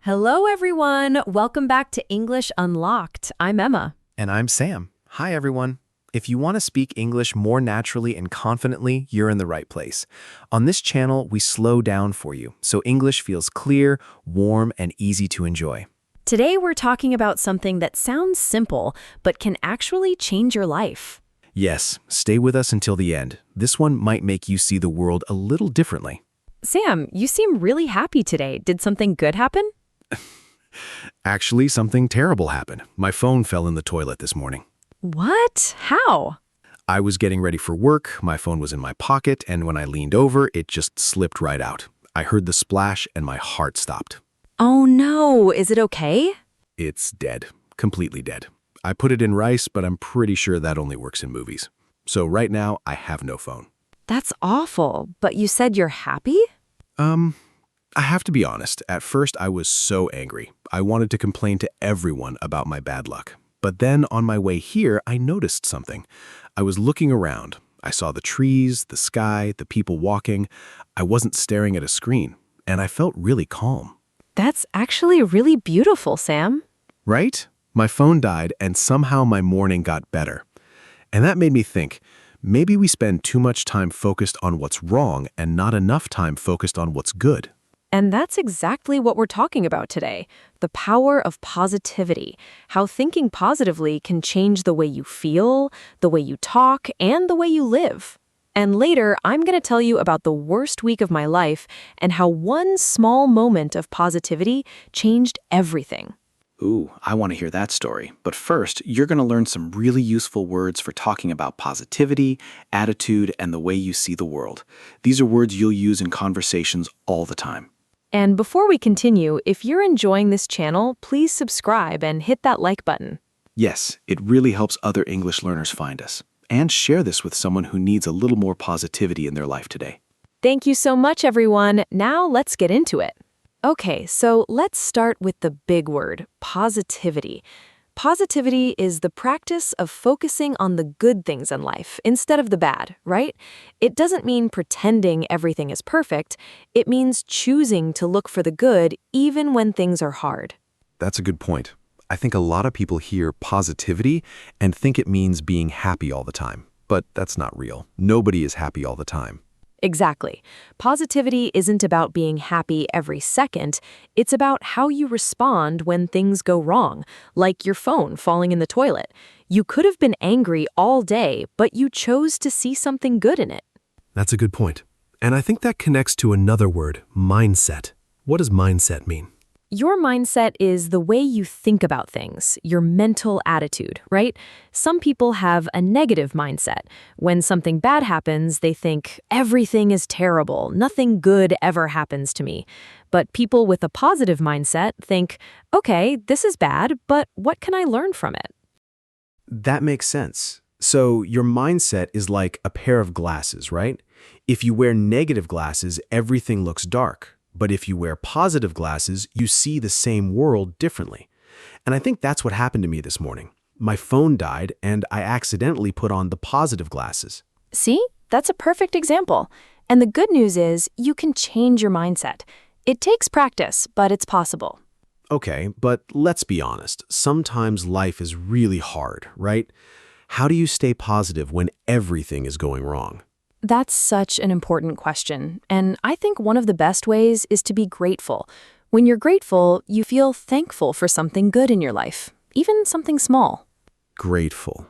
Hello, everyone. Welcome back to English Unlocked. I'm Emma. And I'm Sam. Hi, everyone. If you want to speak English more naturally and confidently, you're in the right place. On this channel, we slow down for you, so English feels clear, warm, and easy to enjoy. Today, we're talking about something that sounds simple, but can actually change your life. Yes, stay with us until the end. This one might make you see the world a little differently. Sam, you seem really happy today. Did something good happen? Actually, something terrible happened. My phone fell in the toilet this morning. What? How? I was getting ready for work, my phone was in my pocket, and when I leaned over, it just slipped right out. I heard the splash and my heart stopped. Oh no, is it okay? It's dead. Completely dead. I put it in rice, but I'm pretty sure that only works in movies. So right now, I have no phone. That's awful, but you said you're happy? I have to be honest, at first I was so angry. I wanted to complain to everyone about my bad luck. But then on my way here, I noticed something. I was looking around. I saw the trees, the sky, the people walking. I wasn't staring at a screen, and I felt really calm. That's actually really beautiful, Sam. Right? My phone died, and somehow my morning got better. And that made me think, maybe we spend too much time focused on what's wrong and not enough time focused on what's good. And that's exactly what we're talking about today, the power of positivity, how thinking positively can change the way you feel, the way you talk, and the way you live. And later, I'm going to tell you about the worst week of my life and how one small moment of positivity changed everything. Ooh, I want to hear that story. But first, you're going to learn some really useful words for talking about positivity, attitude, and the way you see the world. These are words you'll use in conversations all the time. And before we continue, if you're enjoying this channel, please subscribe and hit that like button. Yes, it really helps other English learners find us. And share this with someone who needs a little more positivity in their life today. Thank you so much, everyone. Now let's get into it. Okay, so let's start with the big word, positivity. Positivity is the practice of focusing on the good things in life instead of the bad, right? It doesn't mean pretending everything is perfect. It means choosing to look for the good even when things are hard. That's a good point. I think a lot of people hear positivity and think it means being happy all the time. But that's not real. Nobody is happy all the time. Exactly. Positivity isn't about being happy every second. It's about how you respond when things go wrong, like your phone falling in the toilet. You could have been angry all day, but you chose to see something good in it. That's a good point. And I think that connects to another word, mindset. What does mindset mean? Your mindset is the way you think about things, your mental attitude, right? Some people have a negative mindset. When something bad happens, they think, everything is terrible, nothing good ever happens to me. But people with a positive mindset think, okay, this is bad, but what can I learn from it? That makes sense. So your mindset is like a pair of glasses, right? If you wear negative glasses, everything looks dark. But if you wear positive glasses, you see the same world differently. And I think that's what happened to me this morning. My phone died, and I accidentally put on the positive glasses. See? That's a perfect example. And the good news is you can change your mindset. It takes practice, but it's possible. Okay, but let's be honest. Sometimes life is really hard, right? How do you stay positive when everything is going wrong? That's such an important question, and I think one of the best ways is to be grateful. When you're grateful, you feel thankful for something good in your life, even something small. Grateful.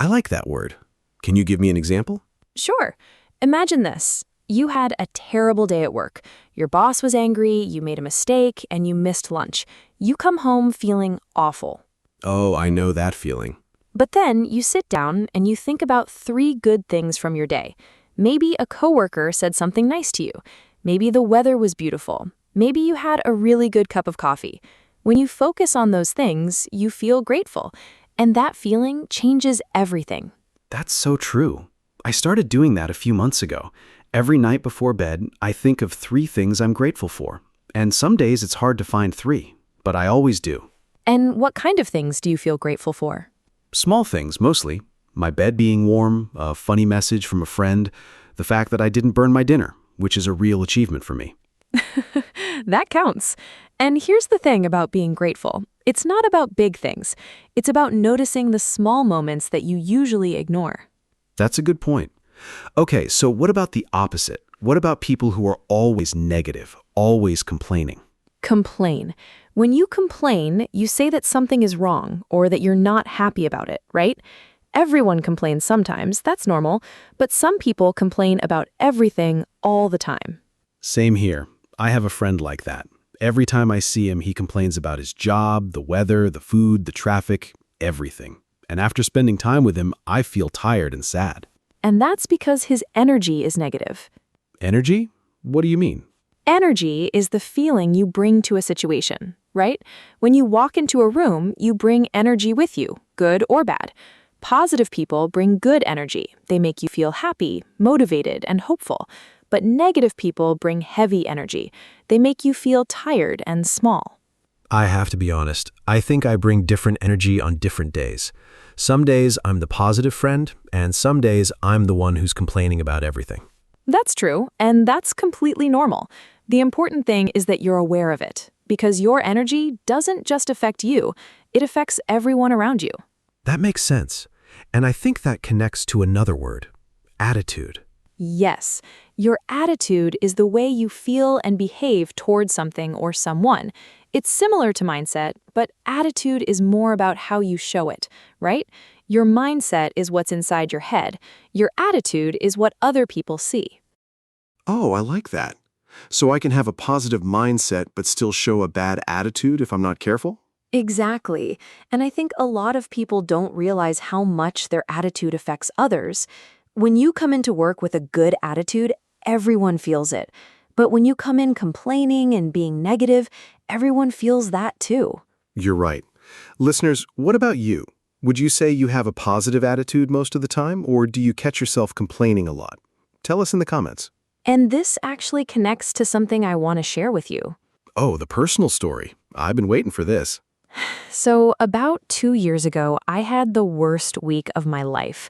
I like that word. Can you give me an example? Sure. Imagine this. You had a terrible day at work. Your boss was angry, you made a mistake, and you missed lunch. You come home feeling awful. Oh, I know that feeling. But then you sit down and you think about 3 good things from your day. Maybe a coworker said something nice to you. Maybe the weather was beautiful. Maybe you had a really good cup of coffee. When you focus on those things, you feel grateful. And that feeling changes everything. That's so true. I started doing that a few months ago. Every night before bed, I think of 3 things I'm grateful for. And some days it's hard to find 3, but I always do. And what kind of things do you feel grateful for? Small things, mostly. My bed being warm, a funny message from a friend, the fact that I didn't burn my dinner, which is a real achievement for me. That counts. And here's the thing about being grateful. It's not about big things. It's about noticing the small moments that you usually ignore. That's a good point. Okay, so what about the opposite? What about people who are always negative, always complaining? Complain. When you complain, you say that something is wrong or that you're not happy about it, right? Everyone complains sometimes, that's normal, but some people complain about everything all the time. Same here. I have a friend like that. Every time I see him, he complains about his job, the weather, the food, the traffic, everything. And after spending time with him, I feel tired and sad. And that's because his energy is negative. Energy? What do you mean? Energy is the feeling you bring to a situation, right? When you walk into a room, you bring energy with you, good or bad. Positive people bring good energy. They make you feel happy, motivated, and hopeful. But negative people bring heavy energy. They make you feel tired and small. I have to be honest. I think I bring different energy on different days. Some days I'm the positive friend, and some days I'm the one who's complaining about everything. That's true, and that's completely normal. The important thing is that you're aware of it, because your energy doesn't just affect you, it affects everyone around you. That makes sense. And I think that connects to another word, attitude. Yes, your attitude is the way you feel and behave towards something or someone. It's similar to mindset, but attitude is more about how you show it, right? Your mindset is what's inside your head. Your attitude is what other people see. Oh, I like that. So I can have a positive mindset but still show a bad attitude if I'm not careful? Exactly. And I think a lot of people don't realize how much their attitude affects others. When you come into work with a good attitude, everyone feels it. But when you come in complaining and being negative, everyone feels that too. You're right. Listeners, what about you? Would you say you have a positive attitude most of the time, or do you catch yourself complaining a lot? Tell us in the comments. And this actually connects to something I want to share with you. Oh, the personal story. I've been waiting for this. So, about 2 years ago, I had the worst week of my life.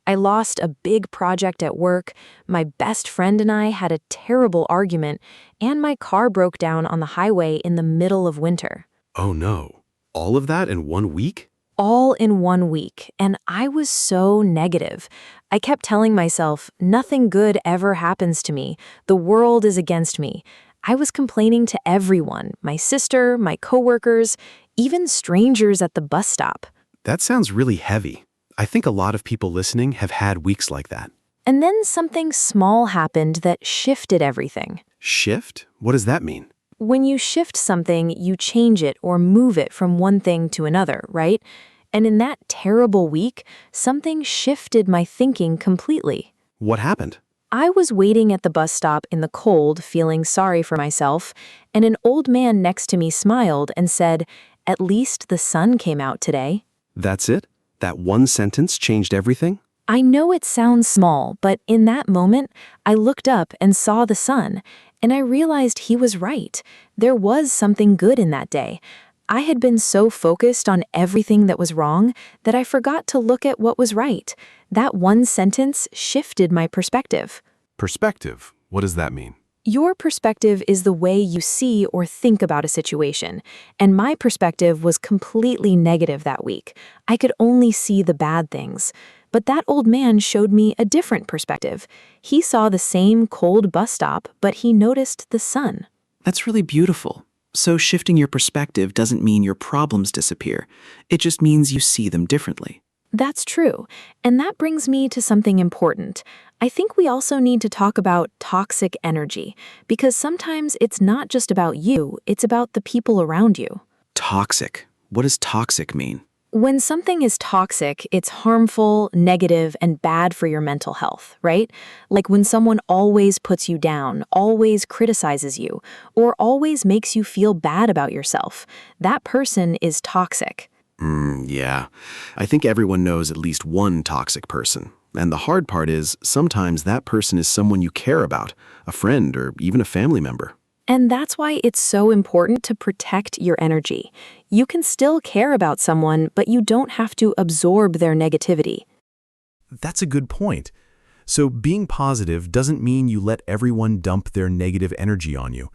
I lost a big project at work, my best friend and I had a terrible argument, and my car broke down on the highway in the middle of winter. Oh no. All of that in 1 week? All in 1 week, and I was so negative. I kept telling myself, nothing good ever happens to me. The world is against me. I was complaining to everyone, my sister, my coworkers, even strangers at the bus stop. That sounds really heavy. I think a lot of people listening have had weeks like that. And then something small happened that shifted everything. Shift? What does that mean? When you shift something, you change it or move it from one thing to another, right? And in that terrible week, something shifted my thinking completely. What happened? I was waiting at the bus stop in the cold, feeling sorry for myself, and an old man next to me smiled and said, "At least the sun came out today." That's it? That one sentence changed everything? I know it sounds small, but in that moment, I looked up and saw the sun, and I realized he was right. There was something good in that day. I had been so focused on everything that was wrong that I forgot to look at what was right. That one sentence shifted my perspective. Perspective. What does that mean? Your perspective is the way you see or think about a situation, and my perspective was completely negative that week. I could only see the bad things. But that old man showed me a different perspective. He saw the same cold bus stop, but he noticed the sun. That's really beautiful. So shifting your perspective doesn't mean your problems disappear. It just means you see them differently. That's true. And that brings me to something important. I think we also need to talk about toxic energy, because sometimes it's not just about you, it's about the people around you. Toxic. What does toxic mean? When something is toxic, it's harmful, negative, and bad for your mental health, right? Like when someone always puts you down, always criticizes you, or always makes you feel bad about yourself. That person is toxic. Yeah. I think everyone knows at least one toxic person. And the hard part is, sometimes that person is someone you care about, a friend or even a family member. And that's why it's so important to protect your energy. You can still care about someone, but you don't have to absorb their negativity. That's a good point. So being positive doesn't mean you let everyone dump their negative energy on you.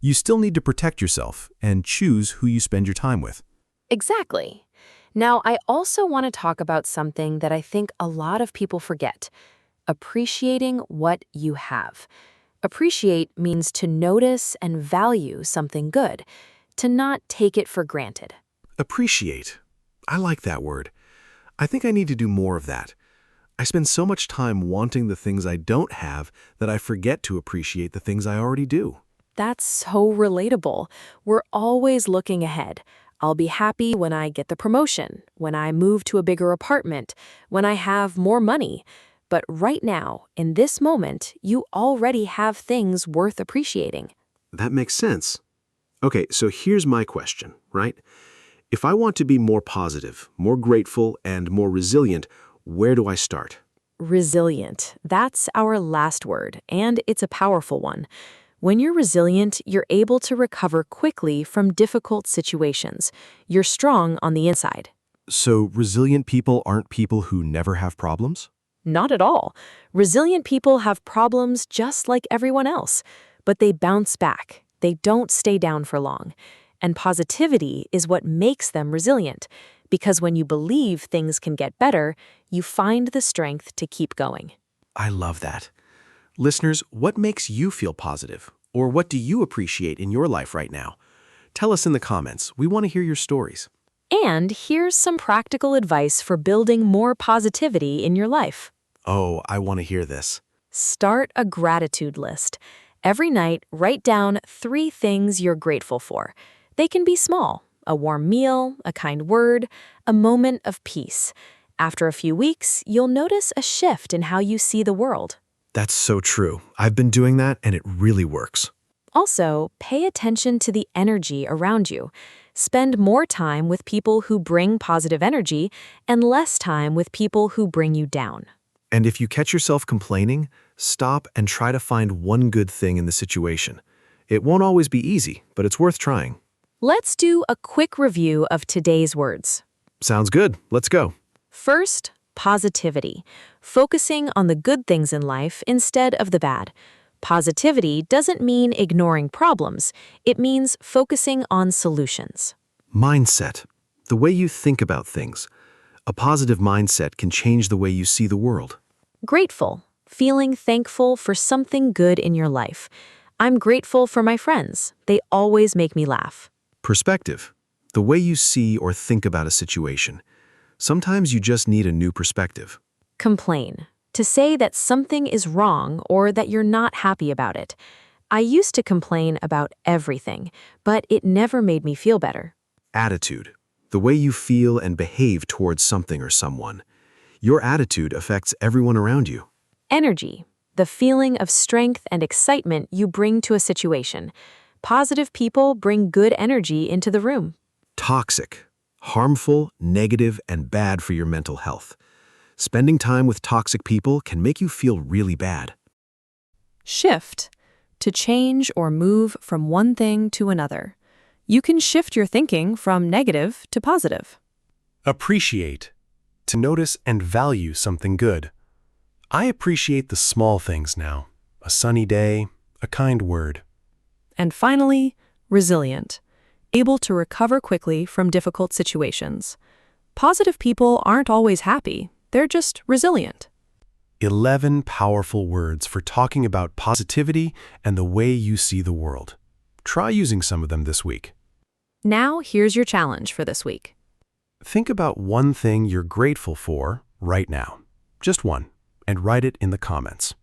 You still need to protect yourself and choose who you spend your time with. Exactly. Now, I also want to talk about something that I think a lot of people forget: appreciating what you have. Appreciate means to notice and value something good, to not take it for granted. Appreciate. I like that word. I think I need to do more of that. I spend so much time wanting the things I don't have that I forget to appreciate the things I already do. That's so relatable. We're always looking ahead. I'll be happy when I get the promotion, when I move to a bigger apartment, when I have more money. But right now, in this moment, you already have things worth appreciating. That makes sense. Okay, so here's my question, right? If I want to be more positive, more grateful, and more resilient, where do I start? Resilient. That's our last word, and it's a powerful one. When you're resilient, you're able to recover quickly from difficult situations. You're strong on the inside. So resilient people aren't people who never have problems? Not at all. Resilient people have problems just like everyone else, but they bounce back. They don't stay down for long. And positivity is what makes them resilient, because when you believe things can get better, you find the strength to keep going. I love that. Listeners, what makes you feel positive? Or what do you appreciate in your life right now? Tell us in the comments. We want to hear your stories. And here's some practical advice for building more positivity in your life. Oh, I want to hear this. Start a gratitude list. Every night, write down 3 things you're grateful for. They can be small: a warm meal, a kind word, a moment of peace. After a few weeks, you'll notice a shift in how you see the world. That's so true. I've been doing that and it really works. Also, pay attention to the energy around you. Spend more time with people who bring positive energy and less time with people who bring you down. And if you catch yourself complaining, stop and try to find one good thing in the situation. It won't always be easy, but it's worth trying. Let's do a quick review of today's words. Sounds good. Let's go. First, positivity. Focusing on the good things in life instead of the bad. Positivity doesn't mean ignoring problems. It means focusing on solutions. Mindset. The way you think about things. A positive mindset can change the way you see the world. Grateful. Feeling thankful for something good in your life. I'm grateful for my friends. They always make me laugh. Perspective. The way you see or think about a situation. Sometimes you just need a new perspective. Complain. To say that something is wrong or that you're not happy about it. I used to complain about everything, but it never made me feel better. Attitude. The way you feel and behave towards something or someone. Your attitude affects everyone around you. Energy. The feeling of strength and excitement you bring to a situation. Positive people bring good energy into the room. Toxic. Harmful, negative, and bad for your mental health. Spending time with toxic people can make you feel really bad. Shift. To change or move from one thing to another. You can shift your thinking from negative to positive. Appreciate. To notice and value something good. I appreciate the small things now. A sunny day, a kind word. And finally, resilient. Able to recover quickly from difficult situations. Positive people aren't always happy. They're just resilient. 11 powerful words for talking about positivity and the way you see the world. Try using some of them this week. Now, here's your challenge for this week. Think about one thing you're grateful for right now. Just one, and write it in the comments.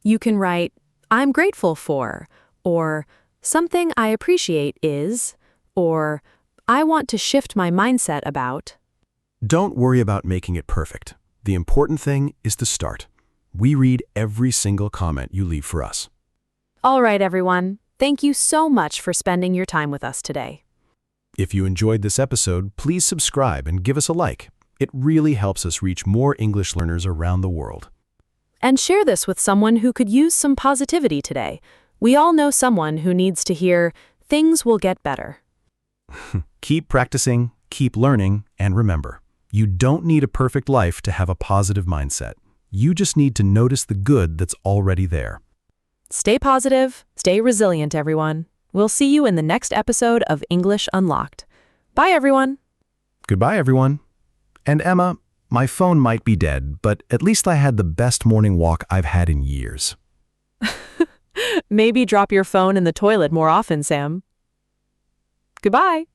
You can write, I'm grateful for, or something I appreciate is, or I want to shift my mindset about. Don't worry about making it perfect. The important thing is to start. We read every single comment you leave for us. All right, everyone. Thank you so much for spending your time with us today. If you enjoyed this episode, please subscribe and give us a like. It really helps us reach more English learners around the world. And share this with someone who could use some positivity today. We all know someone who needs to hear, things will get better. Keep practicing, keep learning, and remember, you don't need a perfect life to have a positive mindset. You just need to notice the good that's already there. Stay positive, stay resilient, everyone. We'll see you in the next episode of English Unlocked. Bye, everyone. Goodbye, everyone. And Emma, my phone might be dead, but at least I had the best morning walk I've had in years. Maybe drop your phone in the toilet more often, Sam. Goodbye.